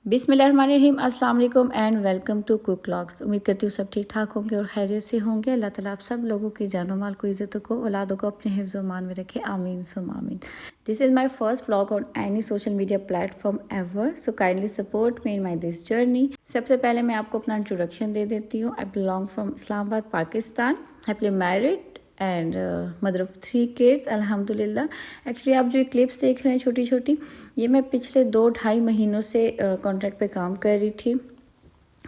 बिस्मिल्लाहिर्रहमानिर्रहीम, अस्सलाम वालेकुम and welcome to Cook Vlogs. उम्मीद करती हूँ सब ठीक ठाक होंगे और खैरियत से होंगे। अल्लाह ताला आप सब लोगों की जानो माल को, इज़्ज़तों को, औलादों को अपने हिफ्ज़ व मान में रखे, आमीन सुम आमीन। This is my first vlog on any social media platform ever, so kindly support me in my this journey. सबसे पहले मैं आपको अपना इंट्रोडक्शन दे देती हूँ। I belong from Islamabad, Pakistan, happily married and mother of 3 kids अल्हम्दुलिल्लाह। एक्चुअली आप जो ये क्लिप्स देख रहे हैं छोटी छोटी, ये मैं पिछले 2-2.5 महीनों से कॉन्टेंट पे काम कर रही थी।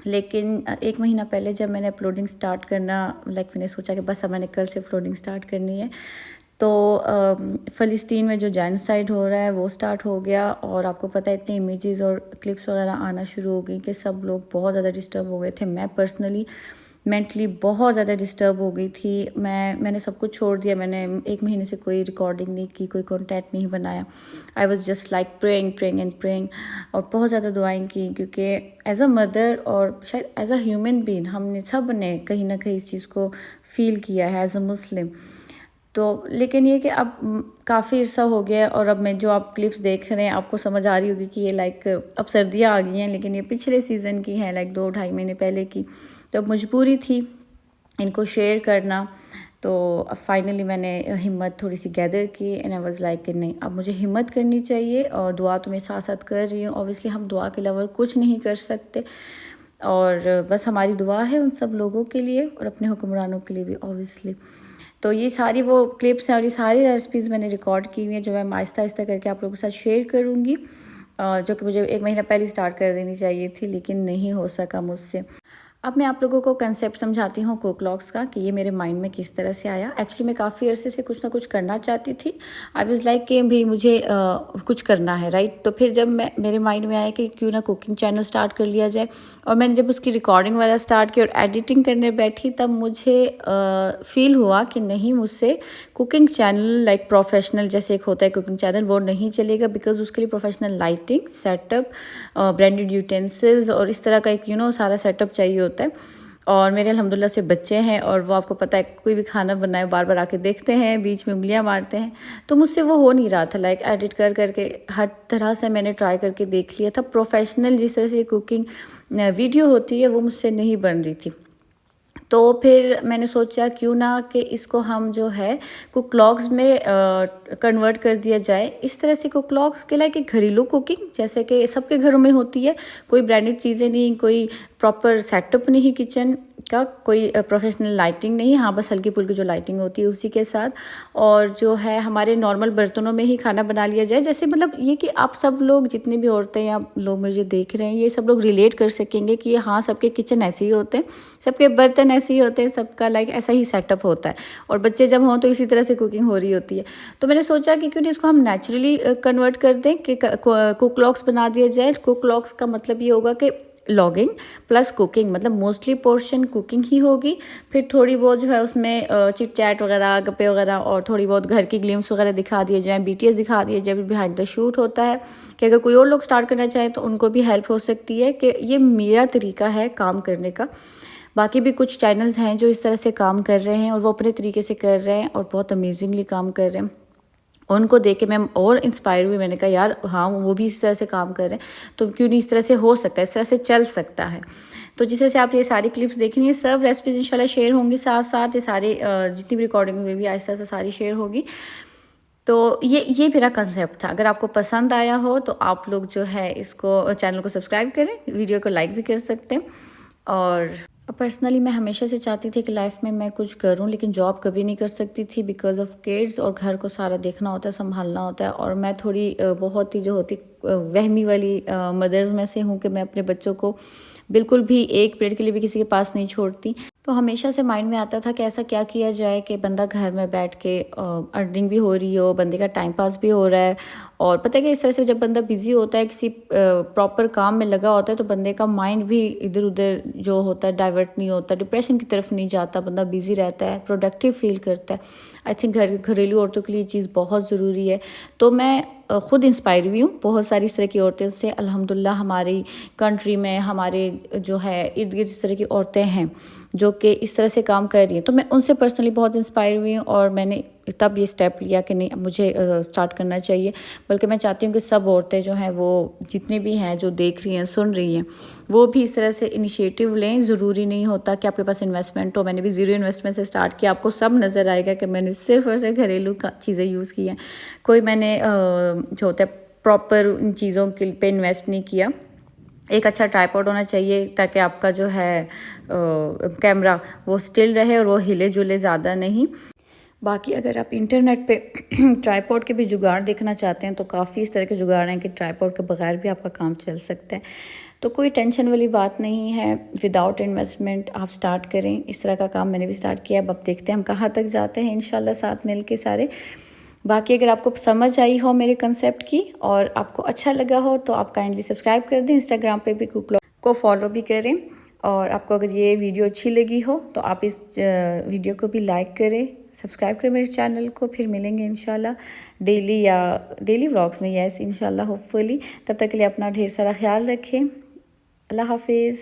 लेकिन 1 महीना पहले जब मैंने अपलोडिंग स्टार्ट करना मैंने सोचा कि बस अब मैंने कल से अपलोडिंग स्टार्ट करनी है, तो फ़लस्तीन में जो जेनोसाइड हो रहा है वो स्टार्ट हो गया। और आपको पता है इतने इमेजेस और क्लिप्स वगैरह आना शुरू हो गई कि सब लोग बहुत ज़्यादा डिस्टर्ब हो गए थे। मैं पर्सनली मेंटली बहुत ज़्यादा डिस्टर्ब हो गई थी। मैंने सब कुछ छोड़ दिया। मैंने 1 महीने से कोई रिकॉर्डिंग नहीं की, कोई कंटेंट नहीं बनाया। I was just like praying and praying, और बहुत ज़्यादा दुआएं की, क्योंकि एज अ मदर और शायद एज अ ह्यूमन बीइंग हमने सब ने कहीं ना कहीं इस चीज़ को फ़ील किया है एज अ मुस्लिम। तो लेकिन ये कि अब काफ़ी अरसा हो गया, और अब मैं जो आप क्लिप्स देख रहे हैं आपको समझ आ रही होगी कि ये अब सर्दियाँ आ गई हैं, लेकिन ये पिछले सीज़न की हैं, 2-2.5 महीने पहले की। तो अब मजबूरी थी इनको शेयर करना। तो अब फाइनली मैंने हिम्मत थोड़ी सी गैदर की एंड आई वाज लाइक कि नहीं, अब मुझे हिम्मत करनी चाहिए, और दुआ तो मैं साथ साथ कर रही हूँ। ऑब्वियसली हम दुआ के अलावा कुछ नहीं कर सकते, और बस हमारी दुआ है उन सब लोगों के लिए और अपने हुक्मरानों के लिए भी ऑब्वियसली। तो ये सारी वो क्लिप्स हैं और ये सारी रेसिपीज़ मैंने रिकॉर्ड की हुई हैं, जो मैं आहिस्ता आहिस्ता करके आप लोगों के साथ शेयर करूँगी, जो कि मुझे 1 महीना पहले स्टार्ट कर देनी चाहिए थी, लेकिन नहीं हो सका मुझसे। अब मैं आप लोगों को कंसेप्ट समझाती हूँ कुक व्लॉग्स का, कि ये मेरे माइंड में किस तरह से आया। एक्चुअली मैं काफ़ी अरसे से कुछ ना कुछ करना चाहती थी। आई वाज लाइक कि भी मुझे कुछ करना है, राइट। तो फिर जब मेरे माइंड में आया कि क्यों ना कुकिंग चैनल स्टार्ट कर लिया जाए, और मैंने जब उसकी रिकॉर्डिंग वगैरह स्टार्ट की और एडिटिंग करने बैठी, तब मुझे फ़ील हुआ कि नहीं, मुझसे कुकिंग चैनल लाइक प्रोफेशनल जैसे एक होता है कुकिंग चैनल, वो नहीं चलेगा, बिकॉज उसके लिए professional lighting setup, branded utensils और इस तरह का एक सारा सेटअप चाहिए होता है। और मेरे अल्हम्दुलिल्लाह से बच्चे हैं, और वो आपको पता है कोई भी खाना बनाए बार बार आके देखते हैं, बीच में उंगलियां मारते हैं। तो मुझसे वो हो नहीं रहा था, एडिट कर करके हर तरह से मैंने ट्राई करके देख लिया था। प्रोफेशनल जिस तरह से कुकिंग वीडियो होती है वो मुझसे नहीं बन रही थी। तो फिर मैंने सोचा क्यों ना कि इसको हम जो है कुक व्लॉग्स में कन्वर्ट कर दिया जाए। इस तरह से कुक व्लॉग्स के लाइक एक घरेलू कुकिंग, जैसे कि सबके घरों में होती है, कोई ब्रांडेड चीज़ें नहीं, कोई प्रॉपर सेटअप नहीं किचन का, कोई प्रोफेशनल लाइटिंग नहीं, हाँ बस हल्की फुल्की जो लाइटिंग होती है उसी के साथ, और जो है हमारे नॉर्मल बर्तनों में ही खाना बना लिया जाए। जैसे ये कि आप सब लोग जितने भी औरतें या लोग मुझे देख रहे हैं, ये सब लोग रिलेट कर सकेंगे कि हाँ सबके किचन ऐसे ही होते हैं, सबके बर्तन ऐसे ही होते हैं, सबका ऐसा ही सेटअप होता है, और बच्चे जब हों तो इसी तरह से कुकिंग हो रही होती है। तो मैंने सोचा कि क्यों नहीं इसको हम नेचुरली कन्वर्ट कर दें, कि कुक व्लॉग्स बना दिया जाए। कुक व्लॉग्स का मतलब ये होगा कि logging plus cooking, mostly portion cooking ही होगी। फिर थोड़ी बहुत जो है उसमें चिट चैट वगैरह, गप्पे वगैरह, और थोड़ी बहुत घर की ग्लिम्स वगैरह दिखा दिए जाएँ, बीटीएस दिखा दिए जाए, बिहाइंड द शूट होता है, कि अगर कोई और लोग स्टार्ट करना चाहे तो उनको भी हेल्प हो सकती है। कि ये मेरा तरीका है काम करने का। बाकी भी कुछ चैनल्स हैं जो इस तरह से काम कर रहे हैं, और वो अपने तरीके से कर रहे हैं और बहुत अमेजिंगली काम कर रहे हैं। उनको देख के मैं और इंस्पायर हुई। मैंने कहा यार हाँ, वो भी इस तरह से काम कर रहे हैं, तो क्यों नहीं इस तरह से हो सकता है, इस तरह से चल सकता है। तो जिस तरह से आप ये सारी क्लिप्स देख रही हैं, सब रेसिपीज इंशाल्लाह शेयर होंगी साथ साथ। ये सारे जितनी भी रिकॉर्डिंग हुई भी आहिस्ता आहिस्ता सारी शेयर होगी। तो ये मेरा कंसेप्ट था। अगर आपको पसंद आया हो तो आप लोग जो है इसको चैनल को सब्सक्राइब करें, वीडियो को लाइक भी कर सकते हैं। और पर्सनली मैं हमेशा से चाहती थी कि लाइफ में मैं कुछ करूं, लेकिन जॉब कभी नहीं कर सकती थी बिकॉज ऑफ किड्स, और घर को सारा देखना होता है, संभालना होता है। और मैं थोड़ी बहुत ही जो होती वहमी वाली मदर्स में से हूँ, कि मैं अपने बच्चों को बिल्कुल भी 1 मिनट के लिए भी किसी के पास नहीं छोड़ती। तो हमेशा से माइंड में आता था कि ऐसा क्या किया जाए कि बंदा घर में बैठ के अर्निंग भी हो रही हो, बंदे का टाइम पास भी हो रहा है। और पता है कि इस तरह से जब बंदा बिजी होता है, किसी प्रॉपर काम में लगा होता है, तो बंदे का माइंड भी इधर उधर जो होता है डाइवर्ट नहीं होता, डिप्रेशन की तरफ नहीं जाता, बंदा बिजी रहता है, प्रोडक्टिव फील करता है। आई थिंक घरेलू औरतों के लिए चीज़ बहुत ज़रूरी है। तो मैं ख़ुद इंस्पायर हुई हूँ बहुत सारी इस तरह की औरतें से। अल्हम्दुलिल्लाह हमारी कंट्री में, हमारे जो है इर्द गिर्द इस तरह की औरतें हैं जो कि इस तरह से काम कर रही हैं। तो मैं उनसे पर्सनली बहुत इंस्पायर हुई हूँ, और मैंने तब ये स्टेप लिया कि नहीं, अब मुझे स्टार्ट करना चाहिए। बल्कि मैं चाहती हूँ कि सब औरतें जो हैं वो जितनी भी हैं जो देख रही हैं सुन रही हैं वो भी इस तरह से इनिशिएटिव लें। ज़रूरी नहीं होता कि आपके पास इन्वेस्टमेंट हो। मैंने भी ज़ीरो इन्वेस्टमेंट से स्टार्ट किया। आपको सब नज़र आएगा कि मैंने सिर्फ और सिर्फ घरेलू चीज़ें यूज़ की हैं। कोई मैंने जो होता है प्रॉपर इन चीज़ों के पे इन्वेस्ट नहीं किया। एक अच्छा ट्राइपॉड होना चाहिए ताकि आपका जो है कैमरा वो स्टिल रहे और वो हिले जुले ज़्यादा नहीं। बाकी अगर आप इंटरनेट पे ट्राइपॉड के भी जुगाड़ देखना चाहते हैं तो काफ़ी इस तरह के जुगाड़ हैं कि ट्राइपॉड के बगैर भी आपका काम चल सकता है। तो कोई टेंशन वाली बात नहीं है, विदाउट इन्वेस्टमेंट आप स्टार्ट करें। इस तरह का काम मैंने भी स्टार्ट किया। अब देखते हैं हम कहाँ तक जाते हैं इंशाल्लाह साथ मिल के सारे। बाकी अगर आपको समझ आई हो मेरे कंसेप्ट की और आपको अच्छा लगा हो तो आप काइंडली सब्सक्राइब कर दें। इंस्टाग्राम पे भी कुक को फॉलो भी करें। और आपको अगर ये वीडियो अच्छी लगी हो तो आप इस वीडियो को भी लाइक करें, सब्सक्राइब करें मेरे चैनल को। फिर मिलेंगे इंशाल्लाह डेली व्लॉग्स में, यस इंशाल्लाह होपफुली। तब तक के लिए अपना ढेर सारा ख्याल रखें। अल्लाह हाफिज़।